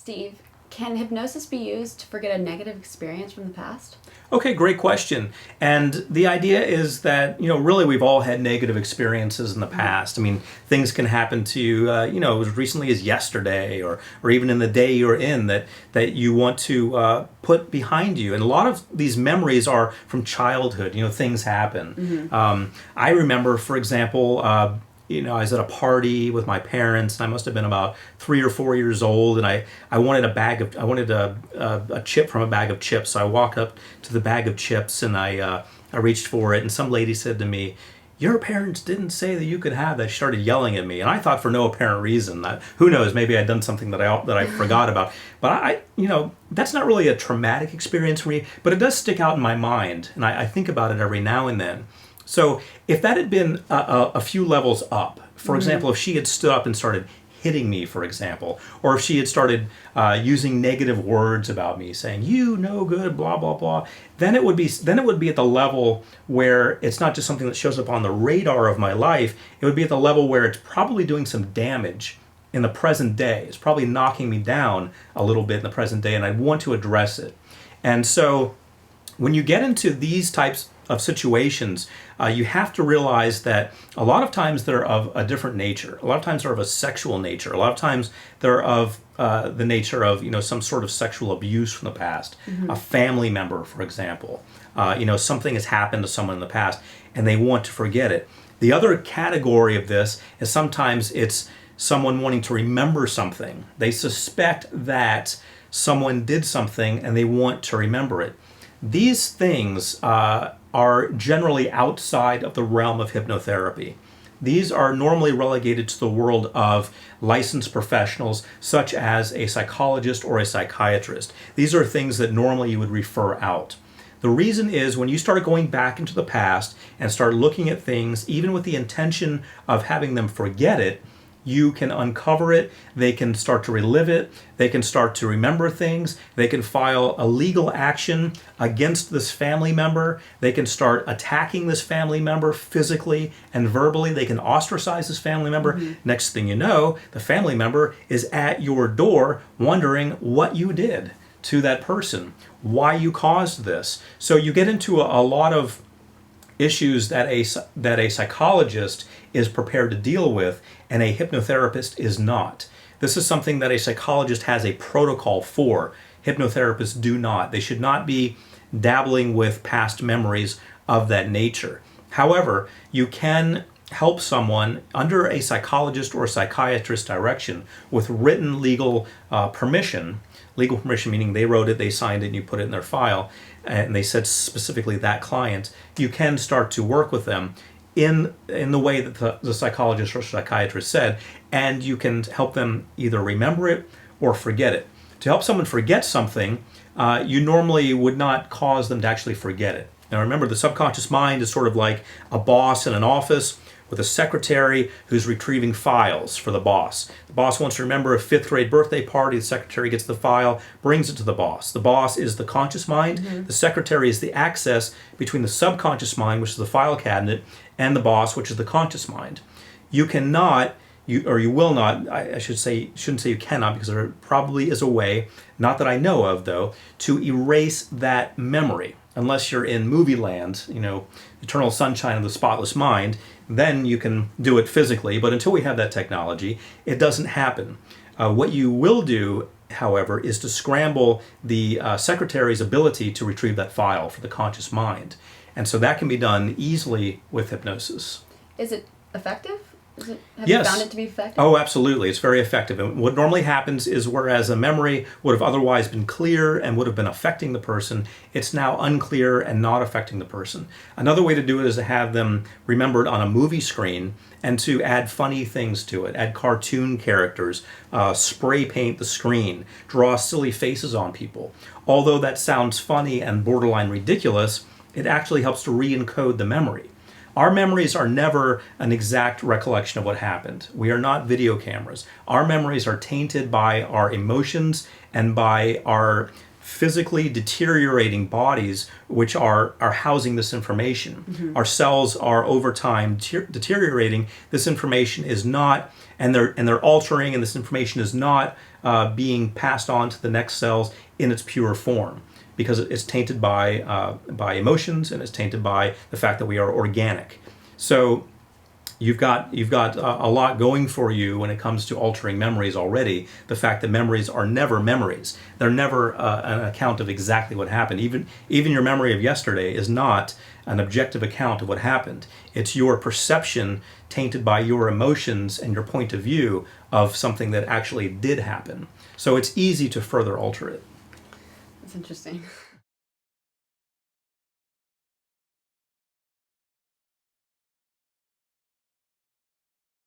Steve, can hypnosis be used to forget a negative experience from the past? Okay, great question. And the idea is that, really we've all had negative experiences in the past. I mean, things can happen to you, as recently as yesterday or even in the day you're in that you want to put behind you. And a lot of these memories are from childhood, things happen. I remember, for example, I was at a party with my parents, and I must have been about 3 or 4 years old, and I wanted a chip from a bag of chips. So I walked up to the bag of chips, and I reached for it, and some lady said to me, "Your parents didn't say that you could have that." She started yelling at me, and I thought for no apparent reason. Who knows? Maybe I'd done something that I forgot about. But that's not really a traumatic experience for me, but it does stick out in my mind, and I think about it every now and then. So if that had been a few levels up, for example, if she had stood up and started hitting me, for example, or if she had started using negative words about me, saying "you no good," blah blah blah, then it would be at the level where it's not just something that shows up on the radar of my life. It would be at the level where it's probably doing some damage in the present day. It's probably knocking me down a little bit in the present day, and I want to address it. And so when you get into these types of situations, you have to realize that a lot of times they're of a different nature. A lot of times they're of a sexual nature. A lot of times they're of the nature of some sort of sexual abuse from the past. A family member, for example. Something has happened to someone in the past and they want to forget it. The other category of this is sometimes it's someone wanting to remember something. They suspect that someone did something and they want to remember it. These things are generally outside of the realm of hypnotherapy. These are normally relegated to the world of licensed professionals, such as a psychologist or a psychiatrist. These are things that normally you would refer out. The reason is when you start going back into the past and start looking at things, even with the intention of having them forget it, you can uncover it, they can start to relive it, they can start to remember things, they can file a legal action against this family member, they can start attacking this family member physically and verbally, they can ostracize this family member. Next thing you know, the family member is at your door wondering what you did to that person, why you caused this. So you get into a lot of issues that a psychologist is prepared to deal with and a hypnotherapist is not. This is something that a psychologist has a protocol for. Hypnotherapists do not. They should not be dabbling with past memories of that nature. However, you can help someone under a psychologist or psychiatrist direction with written legal permission. Legal permission meaning they wrote it, they signed it, and you put it in their file, and they said specifically that client. You can start to work with them in the way that the psychologist or psychiatrist said, and you can help them either remember it or forget it. To help someone forget something, you normally would not cause them to actually forget it. Now remember, the subconscious mind is sort of like a boss in an office with a secretary who's retrieving files for the boss. The boss wants to remember a 5th grade birthday party. The secretary gets the file, brings it to the boss. The boss is the conscious mind. The secretary is the access between the subconscious mind, which is the file cabinet, and the boss, which is the conscious mind. You cannot, you will not, I should say, shouldn't say you cannot, because there probably is a way, not that I know of though, to erase that memory. Unless you're in movie land, Eternal Sunshine of the Spotless Mind, then you can do it physically. But until we have that technology, it doesn't happen. What you will do, however, is to scramble the secretary's ability to retrieve that file for the conscious mind. And so that can be done easily with hypnosis. Is it effective? Have Yes. you found it to be effective? Oh, absolutely. It's very effective. And what normally happens is whereas a memory would have otherwise been clear and would have been affecting the person, it's now unclear and not affecting the person. Another way to do it is to have them remembered on a movie screen and to add funny things to it, add cartoon characters, spray paint the screen, draw silly faces on people. Although that sounds funny and borderline ridiculous, it actually helps to re-encode the memory. Our memories are never an exact recollection of what happened. We are not video cameras. Our memories are tainted by our emotions and by our physically deteriorating bodies which are housing this information. Our cells are over time deteriorating. This information is not, and they're altering, and this information is not being passed on to the next cells in its pure form, because it's tainted by emotions, and it's tainted by the fact that we are organic. So you've got a lot going for you when it comes to altering memories already. The fact that memories are never memories. They're never an account of exactly what happened. Even your memory of yesterday is not an objective account of what happened. It's your perception tainted by your emotions and your point of view of something that actually did happen. So it's easy to further alter it. That's interesting.